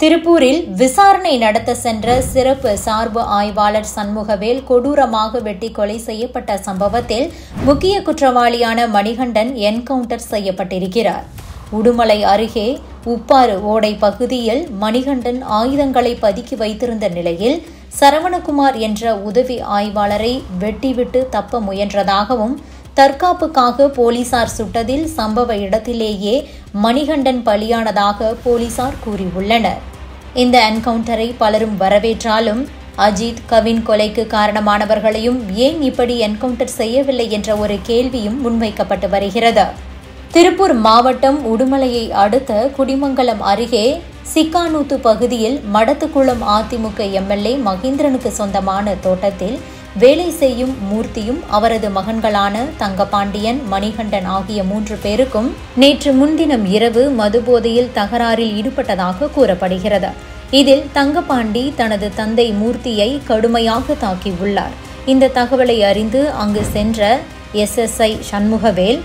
திருப்பூரில் விசாரணை நடத்த சென்ற சிறப்பு சார்பு ஆய்வாளர் சண்முகவேல் கொடூரமாக வெட்டி கொலை செய்யப்பட்ட சம்பவத்தில் முக்கிய குற்றவாளியான மணிகண்டன் என்கவுண்டர் செய்யப்பட்டிருக்கிறார். உடுமலை அருகே உப்பாறு ஓடை பகுதியில் மணிகண்டன் ஆயுதங்களை பதுக்கி வைத்திருந்த நிலையில் சரவணகுமார் என்ற உதவி ஆய்வாளரை வெட்டிவிட்டு தப்ப முயன்றதாகவும், தற்காப்புக்காக போலீசார் சுட்டதில் சம்பவ இடத்திலேயே மணிகண்டன் பலியானதாக போலீசார் கூறியுள்ளனர். இந்த என்கவுண்டரை பலரும் வரவேற்றாலும் அஜித், கவின் கொலைக்கு காரணமானவர்களையும் ஏன் இப்படி என்கவுண்டர் செய்யவில்லை என்ற ஒரு கேள்வியும் முன்வைக்கப்பட்டு வருகிறது. திருப்பூர் மாவட்டம் உடுமலையை அடுத்த குடிமங்கலம் அருகே சிக்கானூத்து பகுதியில் மடத்துக்குளம் அதிமுக எம்எல்ஏ மகேந்திரனுக்கு சொந்தமான தோட்டத்தில் வேலை செய்யும் மூர்த்தியும் அவரது மகன்களான தங்கபாண்டியன், மணிகண்டன் ஆகிய 3 பேருக்கும் நேற்று முன்தினம் இரவு மதுபோதையில் தகராறில் ஈடுபட்டதாக கூறப்படுகிறது. இதில் தங்கபாண்டி தனது தந்தை மூர்த்தியை கடுமையாக தாக்கியுள்ளார். இந்த தகவலை அறிந்து அங்கு சென்ற SSI சண்முகவேல்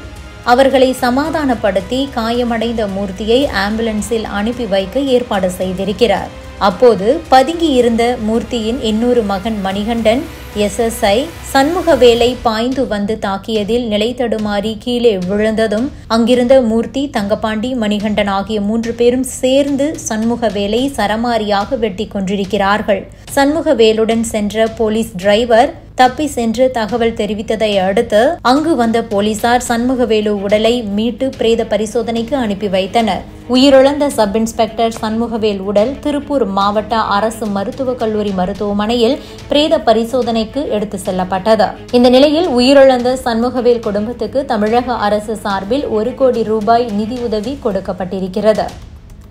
அவர்களை சமாதானப்படுத்தி காயமடைந்த மூர்த்தியை ஆம்புலன்ஸில் அனுப்பி வைக்க ஏற்பாடு செய்திருக்கிறார். அப்போது பதுங்கியிருந்த மூர்த்தியின் இன்னொரு மகன் மணிகண்டன் SSI சண்முகவேலை பாய்ந்து வந்து தாக்கியதில் நிலை தடுமாறி கீழே விழுந்ததும் அங்கிருந்த மூர்த்தி, தங்கபாண்டி, மணிகண்டன் ஆகிய 3 பேரும் சேர்ந்து சண்முகவேலை சரமாரியாக வெட்டி கொன்றிருக்கிறார்கள். சண்முகவேலுடன் சென்ற போலீஸ் டிரைவர் தப்பி சென்று தகவல் தெரிவித்ததை அடுத்து அங்கு வந்த போலீசார் சண்முகவேலு உடலை மீட்டு பிரேத பரிசோதனைக்கு அனுப்பி வைத்தனர். உயிரிழந்த சப் இன்ஸ்பெக்டர் சண்முகவேல் உடல் திருப்பூர் மாவட்ட அரசு மருத்துவக் கல்லூரி மருத்துவமனையில் பிரேத பரிசோதனைக்கு எடுத்து செல்லப்பட்டது. இந்த நிலையில் உயிரிழந்த சண்முகவேல் குடும்பத்துக்கு தமிழக அரசு சார்பில் 1 கோடி ரூபாய் நிதியுதவி கொடுக்கப்பட்டிருக்கிறது.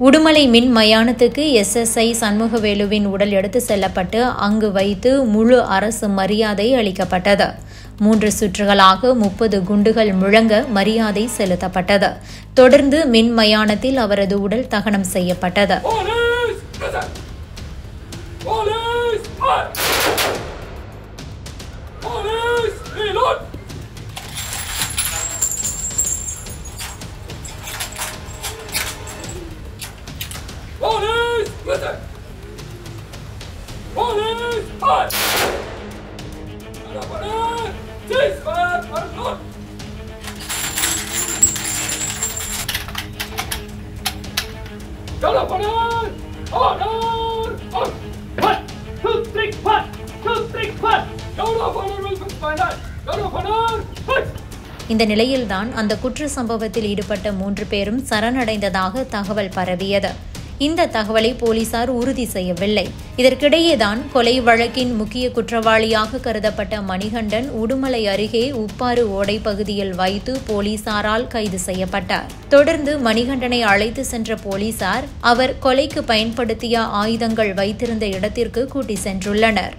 உடுமலை மின் மயானத்துக்கு SSI சண்முகவேலுவின் உடல் எடுத்து செல்லப்பட்டு அங்கு வைத்து முழு அரசு மரியாதை அளிக்கப்பட்டது. 3 சுற்றுகளாக 30 குண்டுகள் முழங்க மரியாதை செலுத்தப்பட்டது. தொடர்ந்து மின் மயானத்தில் அவரது உடல் தகனம் செய்யப்பட்டது. இந்த நிலையில்தான் அந்த குற்ற சம்பவத்தில் ஈடுபட்ட 3 பேரும் சரணடைந்ததாக தகவல் பரவியது. இந்த தகவலை போலீசார் உறுதி செய்யவில்லை. இதற்கிடையேதான் கொலை வழக்கின் முக்கிய குற்றவாளியாக கருதப்பட்ட மணிகண்டன் உடுமலை அருகே உப்பாறு ஓடை பகுதியில் வைத்து போலீசாரால் கைது செய்யப்பட்டார். தொடர்ந்து மணிகண்டனை அழைத்து சென்ற போலீசார் அவர் கொலைக்கு பயன்படுத்திய ஆயுதங்கள் வைத்திருந்த இடத்திற்கு கூட்டி சென்றுள்ளனர்.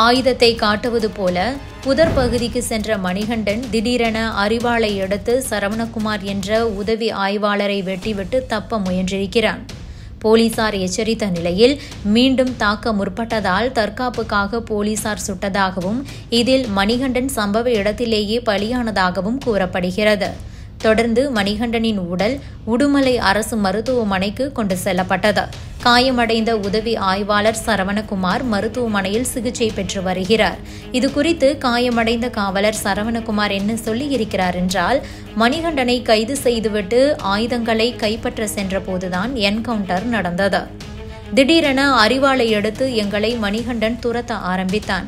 ஆயுதத்தை காட்டுவது போல புதர் பகுதிக்கு சென்ற மணிகண்டன் திடீரென அரிவாளை எடுத்து சரவணகுமார் என்ற உதவி ஆய்வாளரை வெட்டிவிட்டு தப்ப முயன்றிருக்கிறான். போலீசார் எச்சரித்த நிலையில் மீண்டும் தாக்க முற்பட்டதால் தற்காப்புக்காக போலீசார் சுட்டதாகவும், இதில் மணிகண்டன் சம்பவ இடத்திலேயே பலியானதாகவும் கூறப்படுகிறது. தொடர்ந்து மணிகண்டனின் உடல் உடுமலை அரசு மருத்துவமனைக்கு கொண்டு செல்லப்பட்டது. காயமடைந்த உதவி ஆய்வாளர் சரவணகுமார் மருத்துவமனையில் சிகிச்சை பெற்று வருகிறார். இதுகுறித்து காயமடைந்த காவலர் சரவணகுமார் என்ன சொல்லியிருக்கிறார் என்றால், மணிகண்டனை கைது செய்துவிட்டு ஆயுதங்களை கைப்பற்ற சென்றபோதுதான் என்கவுண்டர் நடந்தது. திடீரென அரிவாளை எடுத்து எங்களை மணிகண்டன் துரத்த ஆரம்பித்தான்.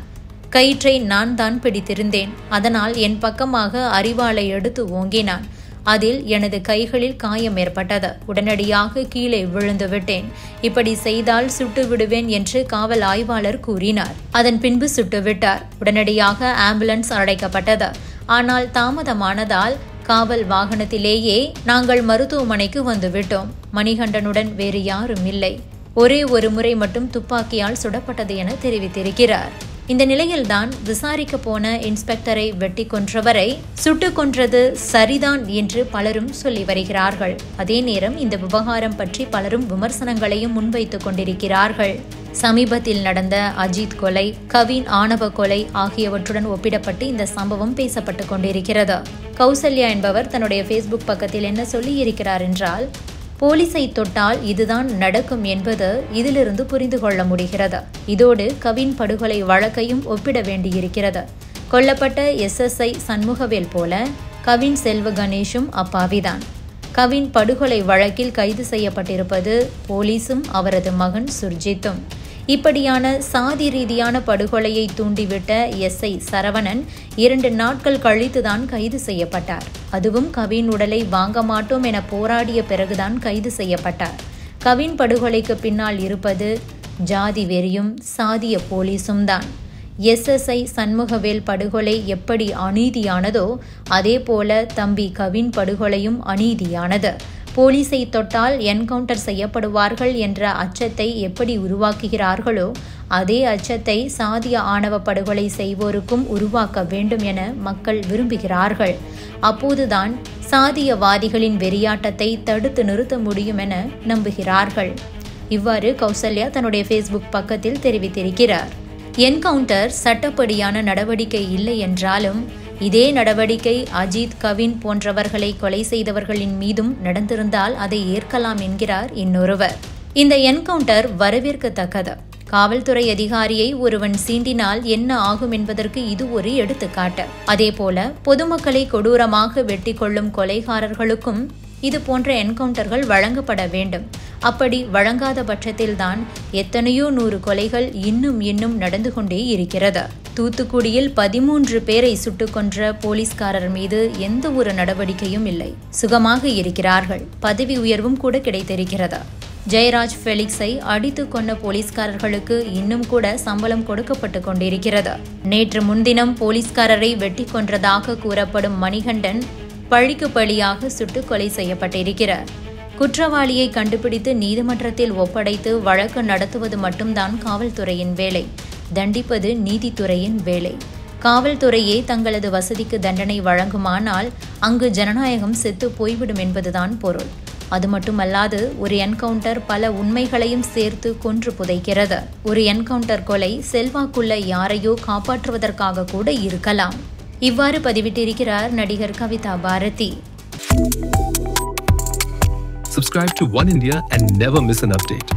கயிற்றை நான் தான் பிடித்திருந்தேன். அதனால் என் பக்கமாக அரிவாளை எடுத்து ஓங்கினான். அதில் எனது கைகளில் காயம் ஏற்பட்டது. உடனடியாக கீழே விழுந்து விட்டேன். இப்படி செய்தால் சுட்டு விடுவேன் என்று காவல் ஆய்வாளர் கூறினார். அதன் பின்பு சுட்டுவிட்டார். உடனடியாக ஆம்புலன்ஸ் அழைக்கப்பட்டது. ஆனால் தாமதமானதால் காவல் வாகனத்திலேயே நாங்கள் மருத்துவமனைக்கு வந்துவிட்டோம். மணிகண்டனுடன் வேறு யாரும் இல்லை. ஒரே ஒரு முறை மட்டும் துப்பாக்கியால் சுடப்பட்டது என தெரிவித்திருக்கிறார். இந்த நிலையில்தான் விசாரிக்க போன இன்ஸ்பெக்டரை வெட்டி கொன்றவரை சுட்டுக் கொன்றது சரிதான் என்று பலரும் சொல்லி வருகிறார்கள். அதே நேரம் இந்த விவகாரம் பற்றி பலரும் விமர்சனங்களையும் முன்வைத்துக் கொண்டிருக்கிறார்கள். சமீபத்தில் நடந்த அஜித் கொலை, கவின் ஆணவ கொலை ஆகியவற்றுடன் ஒப்பிடப்பட்டு இந்த சம்பவம் பேசப்பட்டு கொண்டிருக்கிறது. கௌசல்யா என்பவர் தன்னுடைய ஃபேஸ்புக் பக்கத்தில் என்ன சொல்லி இருக்கிறார் என்றால், போலீஸை தொட்டால் இதுதான் நடக்கும் என்பது இதிலிருந்து புரிந்து கொள்ள முடிகிறது. இதோடு கவின் படுகொலை வழக்கையும் ஒப்பிட வேண்டியிருக்கிறது. கொல்லப்பட்ட SSI சண்முகவேல் போல கவின் செல்வ கணேஷும் அப்பாவிதான். கவின் படுகொலை வழக்கில் கைது செய்யப்பட்டிருப்பது போலீஸும் அவரது மகன் சுர்ஜித்தும். இப்படியான சாதி ரீதியான படுகொலையை தூண்டிவிட்ட SI சரவணன் 2 நாட்கள் கழித்துதான் கைது செய்யப்பட்டார். அதுவும் கவின் உடலை வாங்க மாட்டோம் என போராடிய பிறகுதான் கைது செய்யப்பட்டார். கவின் படுகொலைக்கு பின்னால் இருப்பது ஜாதி வெறியும் சாதிய போலீஸும் தான். SSI சண்முகவேல் படுகொலை எப்படி அநீதியானதோ அதே போல தம்பி கவின் படுகொலையும் அநீதியானது. போலீஸை தொட்டால் என்கவுண்டர் செய்யப்படுவார்கள் என்ற அச்சத்தை எப்படி உருவாக்குகிறார்களோ அதே அச்சத்தை சாதிய ஆணவ படுகொலை செய்வோருக்கும் உருவாக்க வேண்டும் என மக்கள் விரும்புகிறார்கள். அப்போதுதான் சாதியவாதிகளின் வெறியாட்டத்தை தடுத்து நிறுத்த முடியும் என நம்புகிறார்கள். இவ்வாறு கௌசல்யா தன்னுடைய ஃபேஸ்புக் பக்கத்தில் தெரிவித்திருக்கிறார். என்கவுண்டர் சட்டப்படியான நடவடிக்கை இல்லை என்றாலும் இதே நடவடிக்கை அஜித், கவின் போன்றவர்களை கொலை செய்தவர்களின் மீதும் நடந்திருந்தால் அதை ஏற்கலாம் என்கிறார் இன்னொருவர். இந்த என்கவுண்டர் வரவேற்கத்தக்கது. காவல்துறை அதிகாரியை ஒருவன் சீண்டினால் என்ன ஆகும் என்பதற்கு இது ஒரு எடுத்துக்காட்டு. அதேபோல பொதுமக்களை கொடூரமாக வெட்டி கொள்ளும் கொலைகாரர்களுக்கும் இது போன்ற என்கவுண்டர்கள் வழங்கப்பட வேண்டும். அப்படி வழங்காத பட்சத்தில்தான் எத்தனையோ 100 கொலைகள் இன்னும் நடந்து கொண்டே இருக்கிறது. தூத்துக்குடியில் 13 பேரை சுட்டுக் கொன்ற போலீஸ்காரர் மீது எந்த ஒரு நடவடிக்கையும் இல்லை. சுகமாக இருக்கிறார்கள். பதவி உயர்வும் கூட கிடைத்திருக்கிறது. ஜெயராஜ் ஃபெலிக்ஸை அடித்து கொண்ட போலீஸ்காரர்களுக்கு இன்னும் கூட சம்பளம் கொடுக்கப்பட்டு கொண்டிருக்கிறது. நேற்று முன்தினம் போலீஸ்காரரை வெட்டி கொன்றதாக கூறப்படும் மணிகண்டன் பழிக்கு பழியாக சுட்டு கொலை செய்யப்பட்டிருக்கிறார். குற்றவாளியை கண்டுபிடித்து நீதிமன்றத்தில் ஒப்படைத்து வழக்கு நடத்துவது மட்டும்தான் காவல்துறையின் வேலை. தண்டிப்பது நீதித்துறையின் வேலை. காவல்துறையே தங்களது வசதிக்கு தண்டனை வழங்குமானால் அங்கு ஜனநாயகம் செத்து போய்விடும் என்பதுதான் பொருள். அது மட்டுமல்லாது ஒரு என்கவுண்டர் பல உண்மைகளையும் சேர்த்து கொன்று புதைக்கிறது. ஒரு என்கவுண்டர் கொலை செல்வாக்குள்ள யாரையோ காப்பாற்றுவதற்காக கூட இருக்கலாம். இவ்வாறு பதிவிட்டிருக்கிறார் நடிகர் Kavitha Bharathi. Subscribe to One India and never miss an update.